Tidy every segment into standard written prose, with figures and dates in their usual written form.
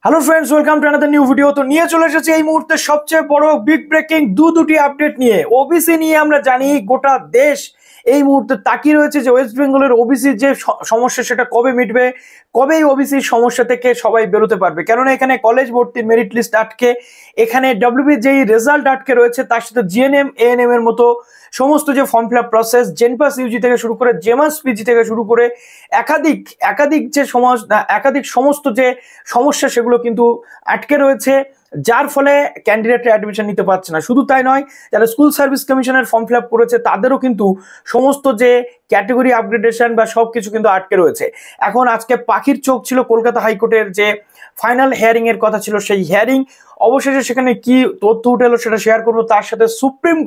Hello friends, welcome to another new video. তো নিয়ে চলে এসেছি এই মুহূর্তে সবচেয়ে বড় বিগ ব্রেকিং দুটি আপডেট নিয়ে। ওবিসি নিয়ে আমরা জানি গোটা দেশ এই মুহূর্তে তাকিয়ে রয়েছে যে ওয়েস্ট বেঙ্গলের ওবিসির যে সমস্যা সেটা কবে মিটবে, কবে এই ওবিসির সমস্যা থেকে সবাই বেরোতে পারবে। কেননা এখানে কলেজ ভর্তির মেরিট লিস্ট আটকে, এখানে ডব্লিউবি যেই রেজাল্ট আটকে রয়েছে, তার সাথে জিএনএম এএনএম এর মতো সমস্ত যে form fill up process, জেনপাস Yuji থেকে শুরু করে জেমাস পিজি থেকে শুরু করে একাধিক যে একাধিক সমস্ত যে সমস্যা সেগুলো কিন্তু আটকে রয়েছে, যার ফলে ক্যান্ডিডেটরা অ্যাডমিশন নিতে পারছে না। শুধু তাই নয়, যারা স্কুল সার্ভিস কমিশনের ফর্ম ফিল আপ করেছে তাদেরও কিন্তু সমস্ত যে ক্যাটেগরি আপগ্রেডেশন বা সব কিছু কিন্তু আটকে রয়েছে। এখন আজকে পাখির চোখ ছিল কলকাতা হাইকোর্টের যে ফাইনাল হিয়ারিং এর কথা ছিল, সেই হিয়ারিং অবশেষে সেখানে কি তথ্য উঠে এলো সেটা শেয়ার করবো। তার সাথে সুপ্রিম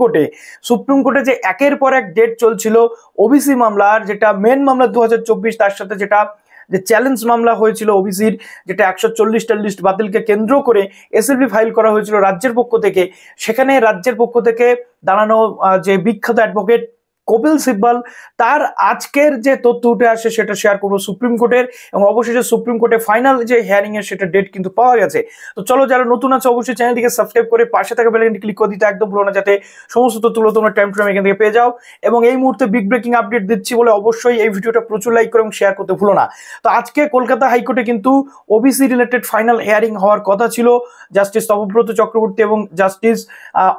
কোর্টে যে একের পর এক ডেট চলছিল ওবিসি মামলার, যেটা মেন মামলা 2024, তার সাথে যেটা যে চ্যালেঞ্জ মামলা হয়েছিল ওবিসির, যেটা 140টা লিস্ট বাতিলকে কেন্দ্র করে এসএলপি ফাইল করা হয়েছিল রাজ্যের পক্ষ থেকে, সেখানে রাজ্যের পক্ষ থেকে দাঁড়ানো যে বিখ্যাত অ্যাডভোকেট কপিল সিব্বল, তার আজকের যে তথ্য উঠে আসে সেটা শেয়ার করবো সুপ্রিম কোর্টের, এবং অবশেষে সুপ্রিম কোর্টে ফাইনাল যে হিয়ারিং এর সেটা ডেট কিন্তু পাওয়া গেছে। তো চলো, যারা নতুন আছে অবশ্যই চ্যানেলটিকে সাবস্ক্রাইব করে পাশে থাকা বেল আইকনটি ক্লিক করে দিতে একদম ভুলো না, যাতে সমস্ত তথ্যগুলো তোমরা টাইম টু টাইম এখান থেকে পেয়ে যাও। এবং এই মুহূর্তে বিগ ব্রেকিং আপডেট দিচ্ছি বলে অবশ্যই এই ভিডিওটা প্রচুর লাইক করে এবং শেয়ার করতে ভুলো না। তো আজকে কলকাতা হাইকোর্টে কিন্তু ওবিসি রিলেটেড ফাইনাল হিয়ারিং হওয়ার কথা ছিল জাস্টিস তপব্রত চক্রবর্তী এবং জাস্টিস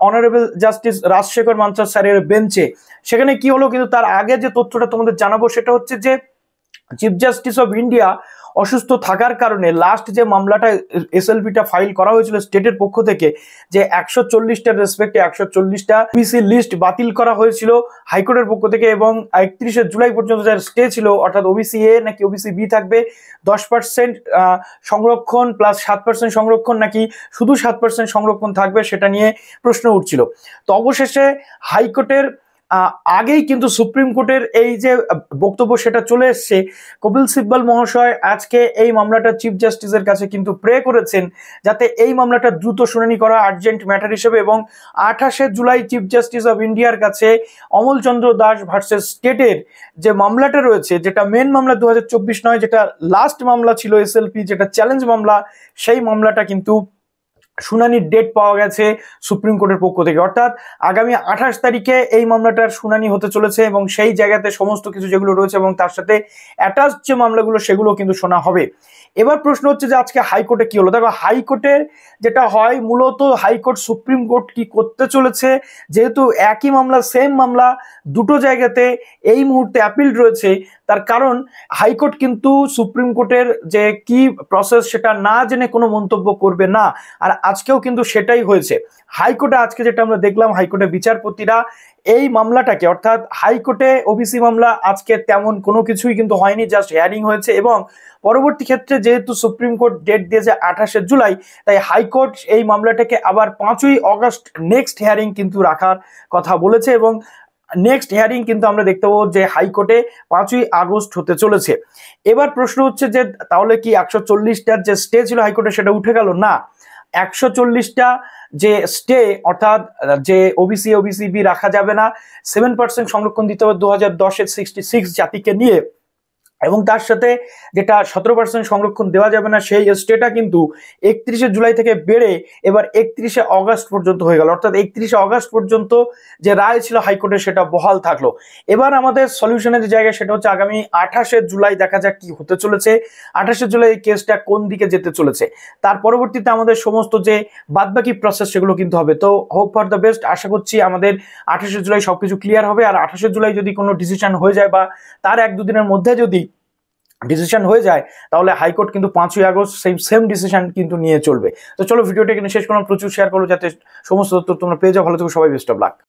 অনারেবল জাস্টিস রাজশেখর মানসার স্যারের বেঞ্চে। সেখানে কি হলো, কিন্তু তার আগে যে তথ্যটা তোমাদের জানাবো সেটা হচ্ছে যে চিফ জাস্টিস অফ ইন্ডিয়া অসুস্থ থাকার কারণে লাস্ট যে মামলাটা এসএলপিটা ফাইল করা হয়েছিল স্টেটের পক্ষ থেকে, যে 140টার রেসপেক্টে 140টা ওবিসি লিস্ট বাতিল করা হয়েছিল হাইকোর্টের পক্ষ থেকে, এবং 31শে জুলাই পর্যন্ত যার স্টে ছিল, অর্থাৎ ওবিসি এ নাকি ওবিসি বি থাকবে, 10% সংরক্ষণ প্লাস 7% সংরক্ষণ নাকি শুধু 7% সংরক্ষণ থাকবে, সেটা নিয়ে প্রশ্ন উঠছিল। তো অবশেষে হাইকোর্টের আগেই কিন্তু সুপ্রিম কোর্টের এই যে বক্তব্য সেটা চলে এসছে। কপিল সিব্বল মহাশয় আজকে এই মামলাটা চিফ জাস্টিসের কাছে কিন্তু প্রে করেছেন যাতে এই মামলাটা দ্রুত শুনানি করা আর্জেন্ট ম্যাটার হিসেবে, এবং 28শে জুলাই চিফ জাস্টিস অফ ইন্ডিয়ার কাছে অমল চন্দ্র দাস ভার্সেস স্টেটের যে মামলাটা রয়েছে, যেটা মেন মামলা 2024 নয়, যেটা লাস্ট মামলা ছিল এসএলপি, যেটা চ্যালেঞ্জ মামলা, সেই মামলাটা কিন্তু শুনানির ডেট পাওয়া গেছে সুপ্রিম কোর্টের পক্ষ থেকে। অর্থাৎ আগামী 28 তারিখে এই মামলাটার শুনানি হতে চলেছে, এবং সেই জায়গাতে সমস্ত কিছু যেগুলো রয়েছে এবং তার সাথে অ্যাটাচ যে মামলাগুলো সেগুলো কিন্তু শোনা হবে। এবার প্রশ্ন হচ্ছে যে আজকে হাইকোর্টে কি হলো। দেখো, হাইকোর্টের যেটা হয়, মূলত হাইকোর্ট সুপ্রিম কোর্ট কি করতে চলেছে, যেহেতু একই মামলা সেম মামলা দুটো জায়গাতে এই মুহূর্তে অ্যাপিল রয়েছে, তার কারণ হাইকোর্ট কিন্তু সুপ্রিম কোর্টের যে কি প্রসেস সেটা না জেনে কোনো মন্তব্য করবে না। আর আজকেও কিন্তু সেটাই হয়েছে। হাইকোর্টে আজকে যেটা আমরা দেখলাম, হাইকোর্টের বিচারপতিরা এই মামলাটাকে, অর্থাৎ হাইকোর্টে ওবিসি মামলা আজকে তেমন কোনো কিছুই কিন্তু হয়নি, জাস্ট হিয়ারিং হয়েছে, এবং পরবর্তী ক্ষেত্রে যেহেতু সুপ্রিম কোর্ট ডেট দিয়েছে 28শে জুলাই, তাই হাইকোর্ট এই মামলাটাকে আবার 5ই অগস্ট নেক্সট হিয়ারিং কিন্তু রাখার কথা বলেছে, এবং নেক্সট হিয়ারিং কিন্তু আমরা দেখতে পাবো যে হাইকোর্টে 5ই আগস্ট হতে চলেছে। এবার প্রশ্ন হচ্ছে যে তাহলে কি 140টার যে স্টে ছিল হাইকোর্টে সেটা উঠে গেল? না, 140টা যে স্টে, অর্থাৎ যে ওবিসি বি রাখা যাবে না, 7% সংরক্ষণ দিতে হবে 2010-এর 66 জাতিকে নিয়ে, এবং তার সাথে যেটা 17% সংরক্ষণ দেওয়া যাবে না, সেই স্টেটা কিন্তু 31শে জুলাই থেকে বেড়ে এবার 31শে অগস্ট পর্যন্ত হয়ে গেল। অর্থাৎ 31শে অগস্ট পর্যন্ত যে রায় ছিল হাইকোর্টে সেটা বহাল থাকলো। এবার আমাদের সলিউশনের যে জায়গা সেটা হচ্ছে আগামী 28শে জুলাই দেখা যাক কি হতে চলেছে, 28শে জুলাই এই কেসটা কোন দিকে যেতে চলেছে। তার পরবর্তীতে আমাদের সমস্ত যে বাদবাকি প্রসেস সেগুলো কিন্তু হবে। তো হোপ ফর দ্য বেস্ট, আশা করছি আমাদের 28শে জুলাই সবকিছু ক্লিয়ার হবে। আর 28শে জুলাই যদি কোনো ডিসিশন হয়ে যায় বা তার 1-2 দিনের মধ্যে যদি ডিসিশন হয়ে যায়, তাহলে হাইকোর্ট কিন্তু 5ই আগস্ট সেম ডিসিশন কিন্তু নিয়ে চলবে। তো চলো, ভিডিওটা এখানে শেষ করলাম। প্রচুর শেয়ার করো যাতে সমস্ত তথ্য তোমরা পেয়ে যাও। ভালো থেকো সবাই, বেস্ট অফ লাক।